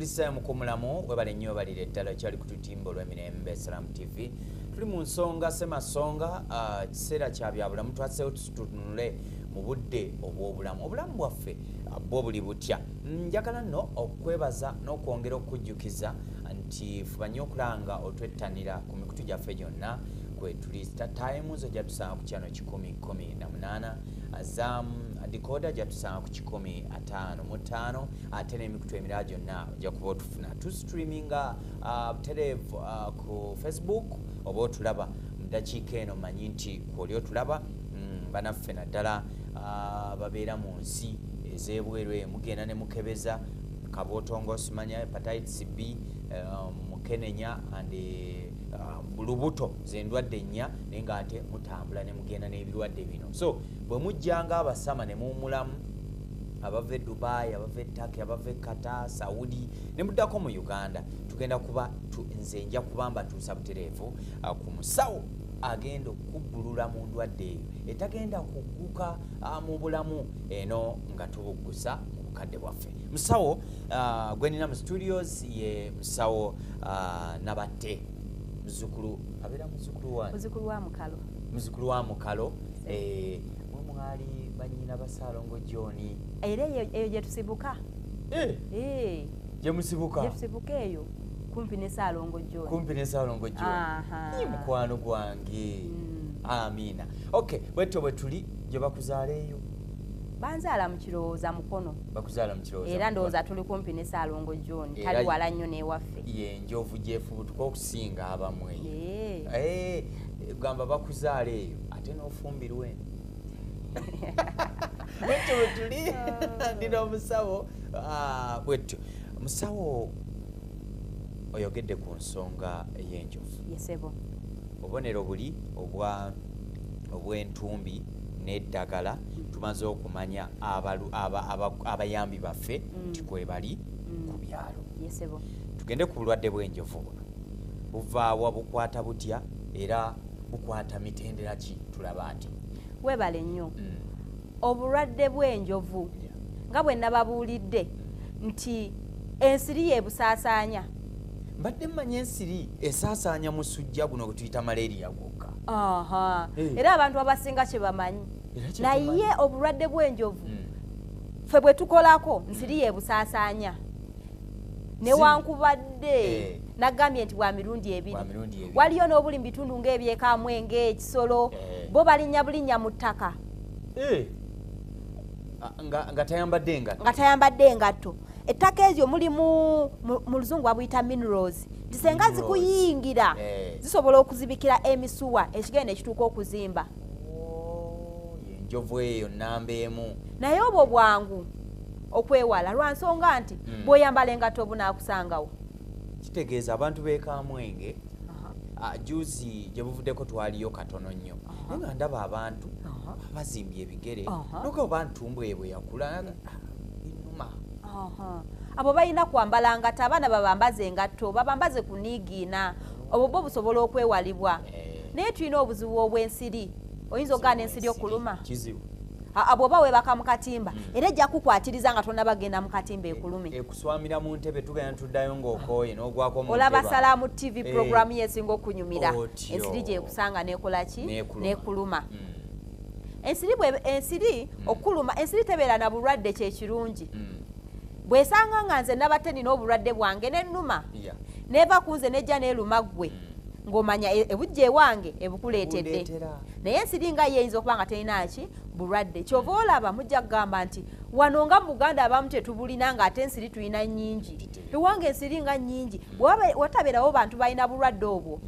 Kristo mukomulamu webale nnyo balire ddala kyali kututimba olw'emirembe Salam TV tuli mu nsonga semasonga kiseera kya byabulamu twaseewo tutunule mu budde obw'obulamu bwaffe bwo buli butya. Njagala nno okwebaza n'okwongera okujjukiza nti fuba nnyo okulanga otwettanira ku mikutu gyaffe gyonna kwe tuli time zo gyatusanga ku kyano 10:18 Azam decoder gyatusanga ku 10:55 ate n'emikutu emirala gyonna ojja kuba otufuna tu streaminga telev ku Facebook oba otulaba mu dakiika eno manyi nti kwoli otulaba banaffe naddala babeera mu nsi ez'ebweru mugenda ne mukebeza kabootongo simanya hepatitis B mukenenya ande lubuto z'endwadde nnya naye nga ate mutambula ne mugenda n'ebirwadde bino. So bwe mujjanga abasama ne muwumulamu abava e Dubai, abava e Turkey, abava e Qatar, Saudi ne muddako mu Uganda tugenda kuba nze nja kubamba tuusa butereevu ku musawo agenda okubbulula mu ndwadde eyo etagenda kugguka mu bulamu eno nga tubuggusa mu bukadde bwaffe. Musawo gwe nina mu studios ye musawo Nabatte muzukulu abeera muzukulu wa Mukalo mwali banyina Basaalongo John era eyo gye tusibuka gye musibuka eyo kumpi ne Saalongo John ni mukwano gwange amina. Okay, bwetyo bwe tuli gye bakuzaala eyo banzaala mu kirowooza mukono bakuzaala mu kirowooza era ndowooza tuli kumpi ne Saalongo John tali wala nnyo n'ewaffe ye njovu gyefubutuka okusinga abamwe gamba bakuzaala eyo ate n'ofumbirwe bwetyo bwe tuli ndina omusawo bwetyo musawo oyogedde ku nsonga ey'enjovu yesebo obubonero buli obw'entumbi n'eddagala tumaze okumanya abayambi baffe nti kwe bali ku byalo. Yesebo tugende ku bulwadde bw'enjovu buno buvaawa bukwata butya era bukwata mitendera ki tulaba nti webale nnyo obulwadde bw'enjovu nga bwe nababuulidde nti ensiri y'ebusaasaanya mbadde mmanya ensiri esaasaanya musujja guno gwe tuyita malaria gwokka era abantu abasinga kye bamanyi naye obulwadde bw'enjovu ffe bwe tukolako nsiri y'ebusaasaanya newankubadde nagambye nti bwa mirundi ebiri waliyo n'obuli mu bitundu ng'ebyekamwenge ekisolo bo balinnya bulinnya mu ttaka nga tayambadde engatto. Ettaka ezyo mulimu mu luzungu babuyita minerals zisenga zikuyingira zisobola okuzibikira emisuwa ekigenda ekituuka okuzimba enjovu eyo namba emu. Naye obwo bwangu okwewala lwa nsonga nti bw'oyambala engatto bunaakusangawo. Kitegeeza abantu b'ekamwenge juzi gye buvuddeko twaliyo katono nnyo naye nga ndaba abantu bazimbye ebigere noga oba ntumbwe bwe yakula inuma. Abo balina kwambala ngatto abaana babambaze engatto babambaze ku niigiina obwo bwo busobola okwewalibwa. Naye tulina obuzibu obw'ensiri oyinza ogaana ensiri okuluma abo oba weebaka mu katimba era ejja kukwatiriza nga tonna bagenda mu katimba ekulume ekuswamira mu ntebe tugenda tuddayo ng'okooye n'ogwako mu olaba Salamu TV programu yesinga okunyumira ensiri gyekusanga nekola ki nekuluma. Ensiri okuluma ensiri tebeera na bulwadde kyekirungi bwesanga nga nze Nabatte nina obulwadde bwange n'ennuma neva kunze nejja n'eruma ggwe ng'omanya ebujja ewange ebukuleetedde naye ensiri nga yeyinza okuba nga terina ki bulwadde kyova olaba mujja kugamba nti wano nga mu Buganda abamu tetubulina nga ate ensiri tulina nnyingi ewange ensiri nga nnyingi watabeerawo bantu balina bulwadde obwo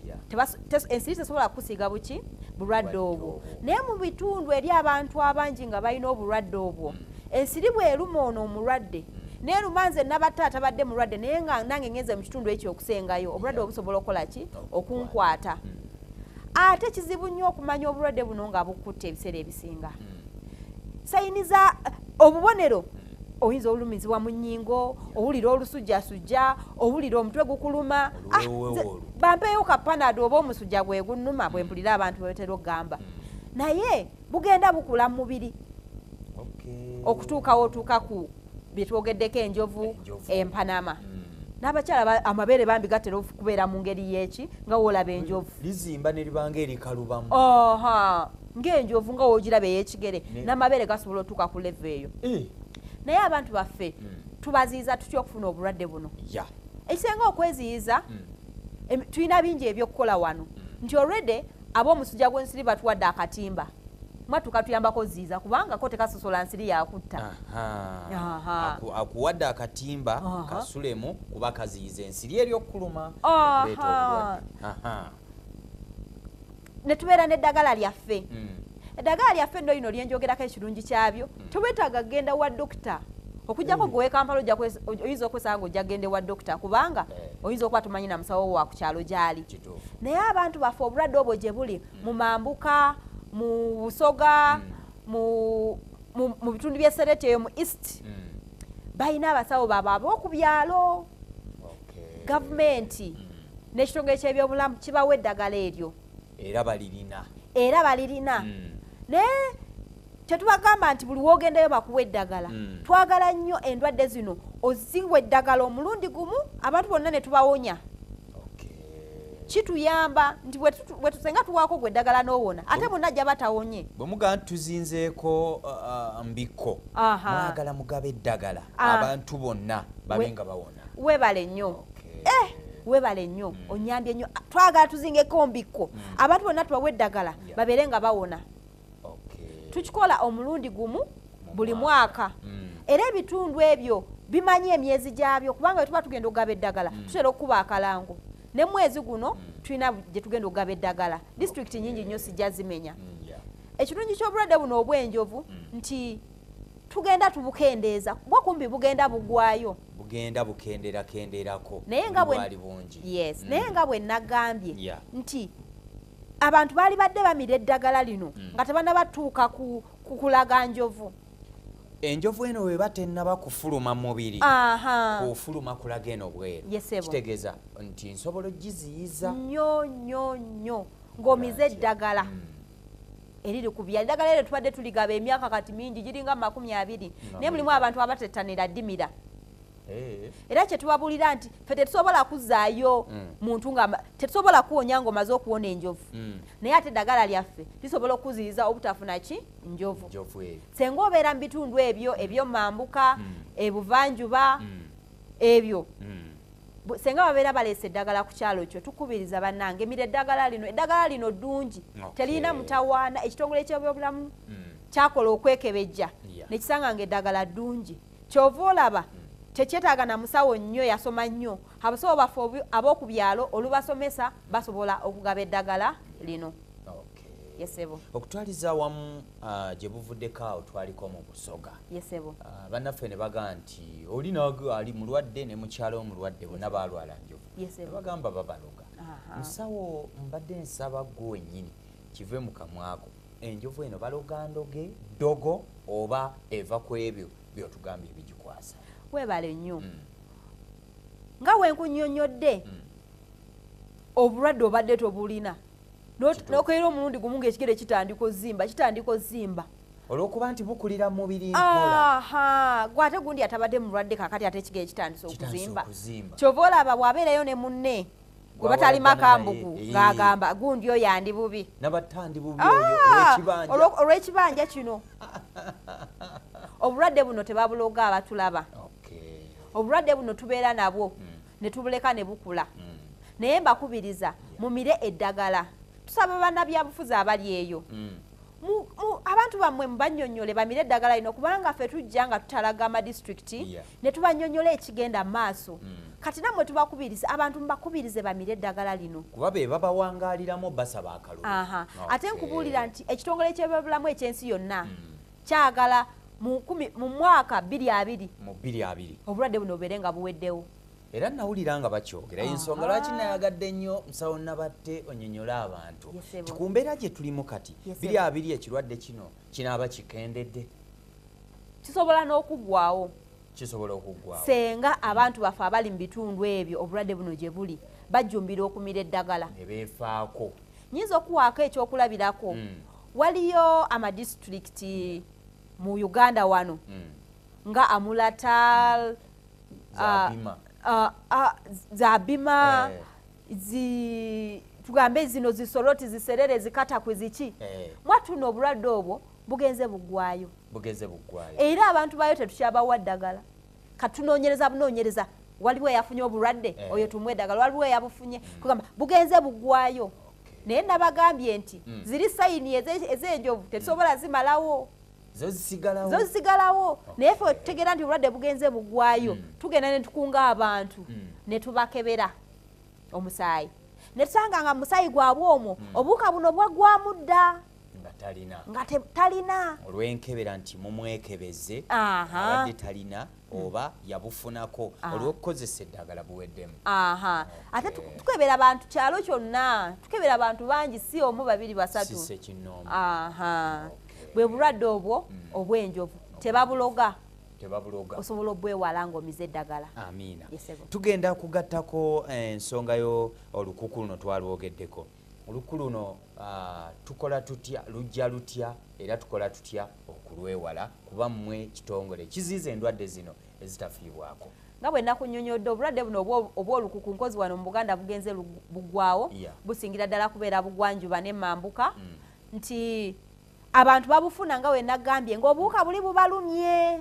ensiri tesobola kukusiiga buki bulwadde obwo naye mu bitundu eri abantu abangi nga balina obulwadde obwo ensiri bw'eruma ono omulwadde neruma nze Nabatte atabadde mulwadde naye nga nange ngenze mu kitundu ekyo okusengayo obulwadde obusobola okukola ki okunkwata. Ate kizibu nnyo okumanya obulwadde buno nga bukutte ebiseera ebisinga. Sayiniza obubonero oyinza olumizibwa mu nnyingo owulira olusujjasujja owulira omutwe gukuluma bampeeyo kapanado oba omusujja gwe gunnuma bwe mpulira abantu bwetera okugamba naye bugenda bukula mu mubiri okutuukawo otuuka ku byetwogeddeko enjovu empanama n'abakyala amabeere bambi gatera okubeera mu ngeri y'eki nga woolaba enjovu lizimba ne libanga erikalubamu ng'enjovu nga woogiraba ey'ekigere n'amabeere gasobola otuuka ku leve eyo naye abantu baffe tubaziyiza tutya okufuna obulwadde buno ekisenga okweziyiza tulina bingi ebyokukola wano nti already ab'omusujja gw'ensiri batuwadde akatimba mwa tukatuyambako ziiza kubanga ko tekasosola nsiri yakutta akuwadde akatimba kasulemu kuba kaziyiza ensiri eri okkuluma ne tubeera n'eddagala lyaffe eddagala lyaffe nno lino lyenjogerako ekirungi kyabyo tewetaaga kgenda wa dokita okujjako gwe Kampala oyinza okwesanga ng'ojja kgenda wa dokita kubanga oyinza okuba tumanyi na musawo wa ku kyalo gy'ali naye abantu baffe obulwadde obwo gye buli mu Mambuka mu Busoga mu bitundu by'Esereti eyo mu East balina abasawo baabwe ab'oku byalo gavumenti n'ekitongole ky'ebyobulamu kibawa eddagala eryo era balirina naye tetubagamba nti buli woogendayo bakuwa eddagala twagala nnyo endwadde zino oziwa eddagala omulundi gumu abantu bonna ne tubawonya kituyamba nti bwetusenga tuwaako gwe eddagala n'owona ate bonna ajja batawonye bwe mugaa tuzinzeeko mbiko mwagala mugabe eddagala abantu bonna babe nga bawona webale nnyo webale nnyo onyambye nnyo twagala tuzingeko mbiko abantu bonna tubawe eddagala babeere nga bawona tukikola omulundi gumu buli mwaka era ebitundu ebyo bimanyi emyezi gyabyo kubanga bwe tuba tugenda okugaba eddagala tutera okukuba akalango ne mwezi guno tulina gye tugenda okugaba eddagala disitulikiti nyingi nnyo sijja zimenya ekirungi ky'obulwadde buno obw'enjovu nti tugenda tubukendeeza bwakumbi bugenda bugwayo bugenda bukenderakenderako naye nga bwe nagambye nti abantu baali badde bamira eddagala lino nga tebannabatuuka kukulaga njovu enjovu eno weba tennaba kufuluma mubiri kufuluma kulaga eno bweru kitegeeza nti nsobola ogiziyiza nnyo ng'omize eddagala eriri ku byalo eddagala eryo tubadde tuligaba emyaka kati mingi giringa 20 naye mulimu abantu abatettanira ddimira era kyetubabuulira nti ffe tetusobola kuzzaayo muntu nga tetusobola kuwonya ng'omaze okuwona enjovu naye ate eddagala lyaffe lisobola okuziyiza obutafuna ki njovu senga obeera mu bitundu ebyo eby'omumambuka ebuvanjuba ebyo senga babeera baleese eddagala ku kyalo kyo tukubiriza bannange emira eddagala lino ddungi terina mutawaana ekitongole ky'ebyobulamu kyakola okwekebejja nekisanga nga eddagala ddungi kyova olaba tekyetaaga na musawo nnyo yasoma nnyo abasawo baffe ab'oku byalo olubasomesa basobola okugaba eddagala lino yesebo okutwaliza awamu gye buvuddeko awo twaliko mu Busoga yesebo bannaffe ne baga nti olinago ali mulwadde ne mukyalo omulwadde bonna balwala njovu bagamba babaloga musawo mbadde nsaba gwe wennyini kive mu kamwako enjovu eno baloga ndoge dogo oba eva ku ebyo byotugambye ebigikwasa webale nnyo nga wenkunnyonnyodde obulwadde obadde tobulina n'okeera omulundi gumu ng'ekigere kitandika ozimba olw'okuba nti bukulira mu mubiri nkola gwe ate gundi atabadde mulwadde kakati ate ekigere kitandise okuzimba kyova olaba bw'abeerayo ne munne gwe batali makambugu ng'agamba gundi oyo andi bubi nabattandi bubi oyo olw'ekibanja kino obulwadde buno tebabuloga abatulaba obulwadde buno tubeera nabwo ne tubuleka ne bukula naye mbakubiriza mumire eddagala tusaba bannabyabufuzi abali eyo abantu bammwe mubannyonnyole bamire eddagala lino kubanga ffe tujja nga tutalaga amadistricti ne tubannyonnyola ekigenda mu maaso kati nammwe tubakubiriza abantu mubakubirize bamire eddagala lino kuba be babawangaaliramu basaba akalulu ate nkubuulira nti ekitongole ky'ebyobulamu ekyensi yonna kyagala mu mwaka 2020 obulwadde buno bubeere nga buweddewo era nawulira nga bakyogera ensonga lwaki nayagadde nnyo musawo Nabatte onyonyola abantu ku mbeera gye tulimu kati 2020 ekirwadde kino kinaaba kikendedde kisobola n'okuggwaawo senga abantu baffe abali mu bitundu ebyo obulwadde buno gye buli bajjumbira okumira eddagala ne beefaako nyinza okuwaako ekyokulabirako waliyo amadistricti mu Uganda wano nga Amulatal za bima tugambe zino zisoroti ziserere zikata kwiziki mwatuno obulwadde obwo bugenze bugwayo era abantu bayo tetukyabawa ddagala katunoonyereza bunoonyereza waliwo yafunye obulwadde oyo tumwe eddagala waliwo yabufunye kugamba bugenze bugwayo naye nabagambye nti ziri sayini ez'enjovu tetusobola zimalawo zo zisigalawo naye ffe tutegeera nti obulwadde bugenze bugwayo tugenda ne tukunga abantu ne tubakebera omusaayi ne tusanga nga musaayi gwabwe omwo obuwuka buno bwaggwamu dda nga talina olw'enkebera nti mumwekebeze abadde talina oba yabufunako olw'okukozesa eddagala buweddemu ate tukebera abantu kyalo kyonna tukebera abantu bangi si omu babiri basatu bwe bulwadde obwo obw'enjovu tebabuloga osobola obwewala ng'omize eddagala. Amiina. Tugenda kugattako ensonga yo olukuku luno twalwogeddeko. Olukuku luno tukola tutya lujja lutya era tukola tutya okulwewala kuba mmwe kitongole kiziiza endwadde zino ezitafiibwako. Nga bwe nakunnyonnyodde obulwadde buno obw'olukuku nkozi wano mu Buganda bugenze buggwawo busingira ddala kubeera bugwanjuba n'emambuka nti abantu babufuna nga we nagambye ng'obuwuka buli bubalumye.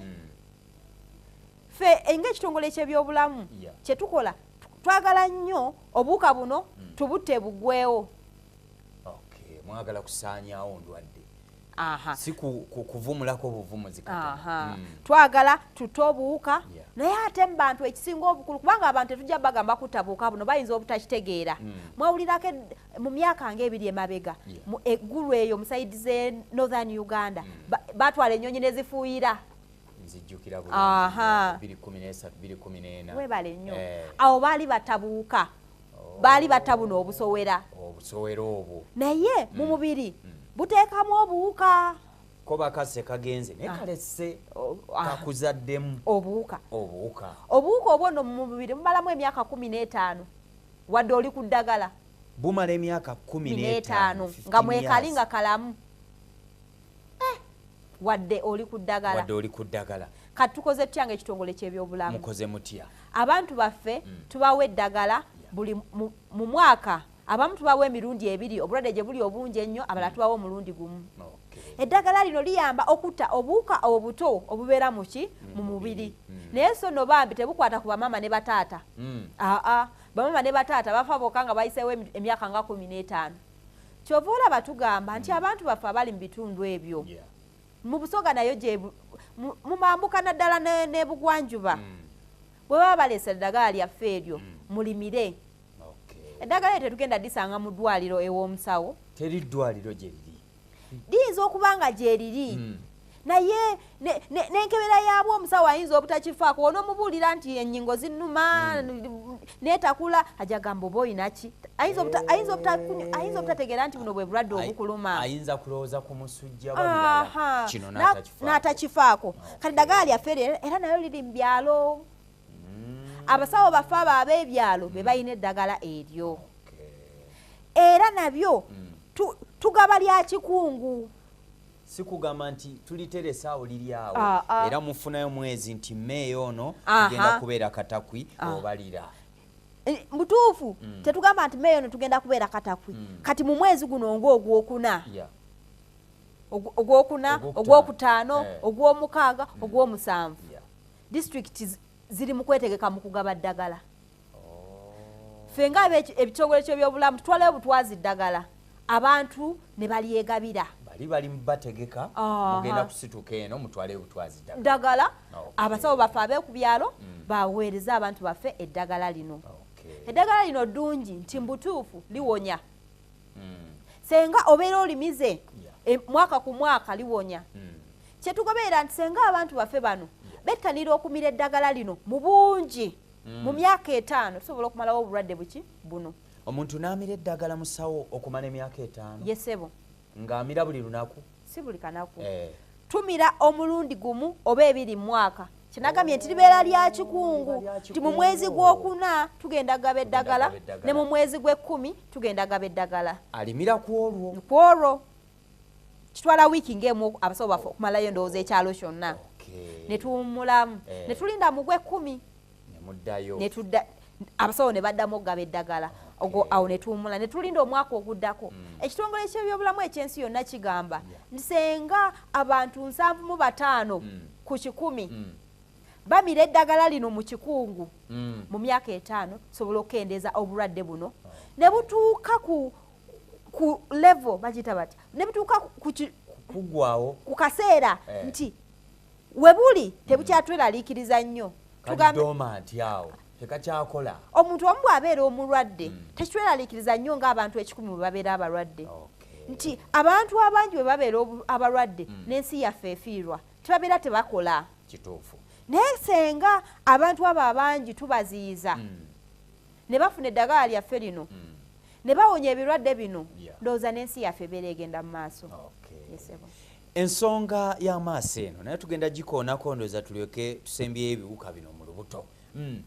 Fe ng'ekitongole ky'ebyobulamu kye tukola twagala nnyo obuwuka buno tubutte buggwewo. Mwagala kusaanyaawo ndwadde. Si kuvumulako buvumuzi katono. Twagala tutte obuwuka naye ate mu bantu ekisinga obukulu kubanga abantu tetujja bagamba kutta buwuka buno bayinza obutakitegeera. Mwawulirako mu myaka ng'ebiri emabega mu eggulu eyo mu sayidi z'e Northern Uganda batwala ennyonyi ne zifuuyira. Nzijjukira bulungi 2013 2014. Webale nnyo. Awo baali batabuuka. Baali batabuno obusowera obwo naye mu mubiri buteekamu obuwuka ko bakase kagenze ne kalesse kakuzaddemu obuwuka obwo no mu mubiri mubalamu emyaka 15 wadde oli ku ddagala bumala emyaka 15 nga mwekali nga kalamu wadde oli ku ddagala kati tukoze tutya ng'ekitongole ky'ebyobulamu mukoze mutya abantu baffe tubawa eddagala buli mu mwaka abamu tubawa emirundi ebiri obulwadde gye buli obungi ennyo abalala tubawa omulundi gumu. Eddagala lino liyamba okutta obuwuka obuto obubeera mu mubiri naye so no bambi tebukwata ku bamama ne bataata bamama ne bataata bafa bokka nga bayiseewo emyaka nga 15 kyova olaba tugamba nti abantu baffe abali mu bitundu ebyo mu Busoga nayo gye mumambuka naddala ne Bugwanjuba bwe baba baleesa eddagala lyaffe eryo mulimire. Eddagala eryo tetugenda disanga mu ddwaliro ew'omusawo. Teri ddwaliro gye liri. Liyinza okuba nga gye liri naye n'enkebera yaabwo omusawo ayinza obutakifaako onoomubuulira nti ennyingo zinnuma neetakula ajja gamba oba oyina ki ayinza obutategeera nti buno bwe bulwadde obukuluma ayinza kulowooza ku musujja oba kino n'atakifaako. Kati eddagala lyaffe era nayo liri mu byalo. Abasawo baffe abo ab'ebyalo be balina eddagala eryo era nabyo tugaba lya kikungu. Si kugamba nti tuliteresa awo liri awo era mufunayo mwezi nti Meeyo ono tugenda kubeera Katakwi obalira. Mutuufu tetugamba nti Meeyo ono tugenda kubeera Katakwi kati mu mwezi guno ng'ogwokuna ogwokutaano ogw'omukaaga ogw'omusanvu disitulikiti ziri mu kwetegeka mu kugaba ddagala. Ffe nga ebitongole ky'ebyobulamu tutwaleyo butwazi ddagala abantu ne balyegabira bali bategeka mugenda kusituka eno mutwaleyo butwazi ddagala. Abasawo baffe ab'eku byalo baweereza abantu baffe eddagala lino. Eddagala lino ddungi nti mbutuufu liwonya senga obeera olimize mwaka ku mwaka liwonya. Kyetugoberera nti senga abantu baffe bano bettanira okumira eddagala lino mu bungi mu myaka 5 tusobola okumalawo obulwadde buno. Omuntu n'amira eddagala musawo okumala emyaka 5? Yesebo. Ng'amira buli lunaku? Si buli kanaku. Tumira omulundi gumu oba ebiri mu mwaka. Kinagambye nti libeera lya kikungu nti mu mwezi gw'okuna tugenda gaba eddagala ne mu mwezi gw'e10 tugenda gaba eddagala. Alimira ku olwo kitwala wiiki ng'emu abasawo baffe okumalayo endowooza ekyalo kyonna ne tuwummulamu ne tulinda mu gw'e10 muddayo netudda abasawo ne baddamu okugaba eddagala awo ne tuwummula ne tulinda omwaka oguddako ekitongole ky'ebyobulamu ekyensi yonna kigamba nsenga abantu 75 ku 100 bamira eddagala lino mu kikungu mu myaka 5 sobola okukendeeza obulwadde buno ne butuuka ku level bagita batya ne butuuka kugwawo ku kaseera nti we buli tebukyatweraliikiriza nnyo awo tekakyakola omuntu omu bw'abeera omulwadde tekitweraliikiriza nnyo ng'abantu 100 bwe babeera abalwadde nti abantu abangi bwe babeera abalwadde n'ensi yaffe efiirwa tebabeera tebakola kituufu naye senga abantu abo abangi tubaziyiza ne bafuna eddagala lyaffe lino ne bawonya ebirwadde bino ndowooza n'ensi yaffe ebeera egenda mu maaso. Ensonga y'amaaso eno naye tugenda gikoonako ndowooza tulyoke tusembyeyo ebiwuka bino mu lubuto.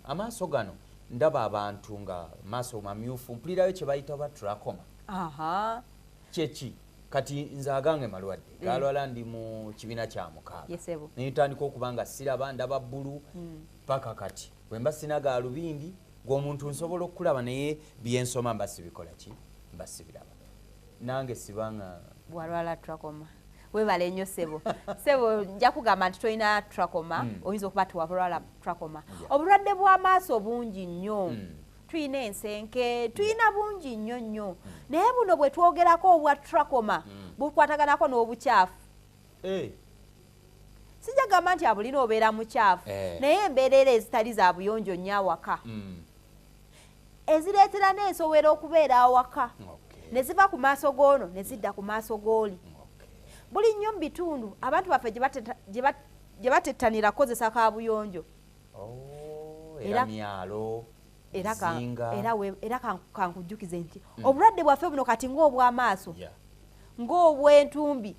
Amaaso gano ndaba abantu nga maaso mamyufu mpulirayo kye bayita ba trachoma. Kyeki kati nze agange malwadde galwala ndi mu kibiina kya 6 naye ntandika okuba nga siraba ndaba bbulu paka kati bwe mba sina galubindi gw'omuntu nsobola okulaba naye byensoma mba sibikola ki mba sibiraba nange sibanga bwalwala trachoma webale nnyo sebo nja kugamba nti tolina trachoma oyinza okuba tiwalwala trachoma obulwadde bw'amaaso bungi nnyo tuyina ensenke tuyina bungi nnyo nnyo naye buno bwe twogerako obwa trachoma bukwataganako n'obukyafu sijja gamba nti abulina obeera mukyafu naye embeerera ezitali za buyonjo nnyo awaka ezireetera n'ensowera okubeera awaka ne ziva ku maaso g'ono ne zidda ku maaso g'oli buli nnyo mu bitundu abantu baffe gye batettanira kukozesa kaabuyonjo era myalo era kankujjukize nti obulwadde bwaffe buno kati ng'obw'amaaso ng'obw'entumbi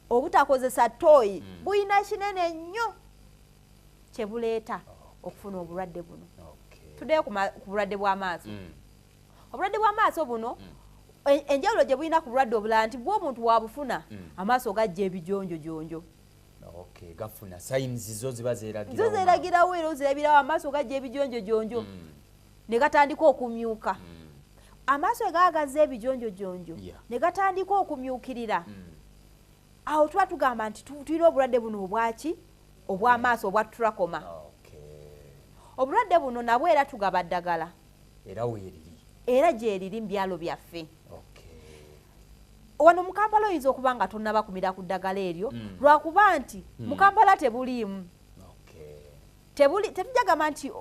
obutakozesa ttooyi buyina kinene nnyo kye buleeta okufuna obulwadde buno. Tuddeyo ku bulwadde bw'amaaso. Obulwadde bw'amaaso buno enjawulo gye bulina ku bulwadde obulala nti bw'omuntu wabufuna amaaso gajja ebijonjojonjo. Gafuna sayinizi zo ziba zeeragirawo era ozirabirawo amaaso gajja ebijonjojonjo ne gatandika okumyuka. Amaaso egaagaza ebijonjojonjo ne gatandika okumyukirira. Awo tuba tugamba nti tulina obulwadde buno obwaki obw'amaaso obwa trachoma. Obulwadde buno nabwo era tugaba ddagala era gyeriri mu byalo byaffe. Wano mu Kampala oyinza okuba nga tonnabakumira ku ddagala eryo lwakuba nti mu Kampala tebuliimu. Tetujja gamba nti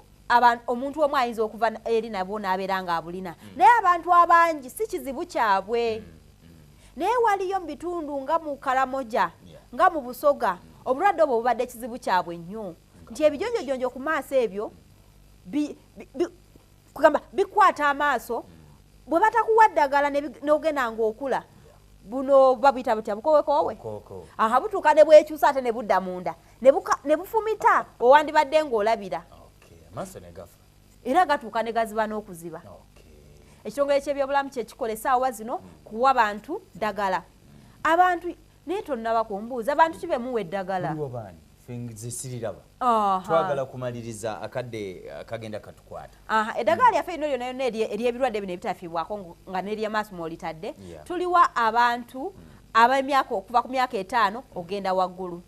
omuntu omu ayinza okuva eri nabwo n'abeera nga abulina naye abantu abangi si kizibu kyabwe. Naye waliyo mu bitundu nga mu Karamoja nga mu Busoga obulwadde obwo bubadde kizibu kyabwe nnyo nti ebijonjojonjo ku maaso ebyo kugamba bikwata amaaso bwe batakuwa ddagala n'ogenda ng'okula buno babuyita butya bukowekowe butuuka ne bwekyusa ate ne budda munda ne bufumita owandibadde ng'olabira era gatuuka ne gaziba n'okuziba. Ekitongole ky'ebyobulamu kyekikola essaawa zino kuwa bantu ddagala abantu naye tonnabakumbuuza abantu kibe muwa eddagala twagala kumaliriza akadde kagenda katukwata. Eddagala lyaffe lino lyonna ery'ebirwadde bino ebitafiibwako nga n'ery'amaaso mwolitadde tuliwa abantu ab'emyaka okuva ku myaka 5 ogenda waggulu.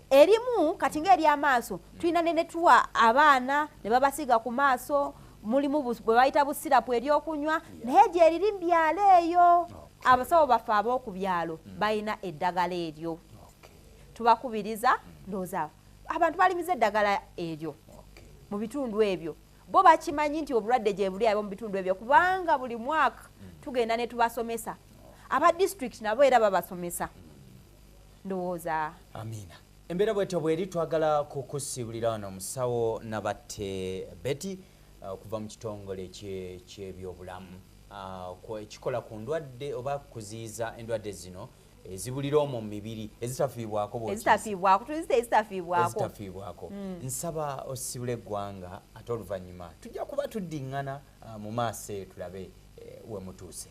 Erimu kati ng'ery'amaaso tulina ne tuwa abaana ne babasiiga ku maaso mulimu bwe bayita busirapu ery'okunywa naye gyeriri mu byalo eyo abasawo baffe ab'oku byalo balina eddagala eryo. Tubakubiriza ndowooza abantu balimiza eddagala eryo mu bitundu ebyo bo bakimanyi nti obulwadde gye buli abo mu bitundu ebyo kubanga buli mwaka tugenda ne tubasomesa aba district nabo era babasomesa ndowooza. Amina. Embeera bwetyo bweri twagala kukusibulira wano musawo Nabatte Betty okuva mu kitongole ky'ebyobulamu ekikola ku ndwadde oba kuziyiza endwadde zino ezibulira omwo mu mibiri ezitafiibwako ezitafiibwako. Nsaba osibule eggwanga ate oluvannyuma tujja kuba tuddiŋŋana mu maaso tulabe we mutuuse.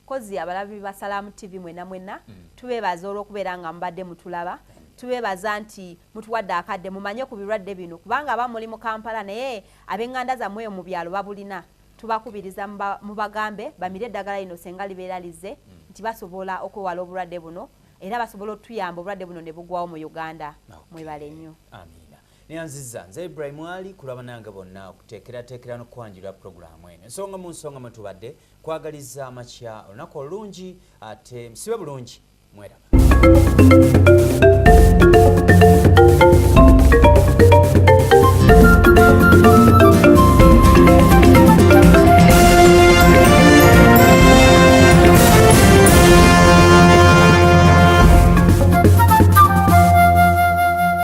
Kozi abalabi ba Salaamu TV mwena tubeebaza olw'okubeera nga mubadde mutulaba tubebaza nti mutuwadde akadde mumanye ku birwadde bino kubanga aba muli mu Kampala naye ab'enganda zammwe mu byalo babulina tubakubiriza mubagambe bamire eddagala lino senga libeera lize nti basobola okwewala obulwadde buno era basobola otuyamba obulwadde buno ne bugwawo mu Uganda. Mwebale nnyo. Amina. Neyanziza nze Ibrahim Ali kulaba nange bonna okuteekerateekera n'okwanjula puroguramu eno ensonga mu nsonga mwe tubadde kwagaliza amakya olunaku olulungi ate musibe bulungi mweraba.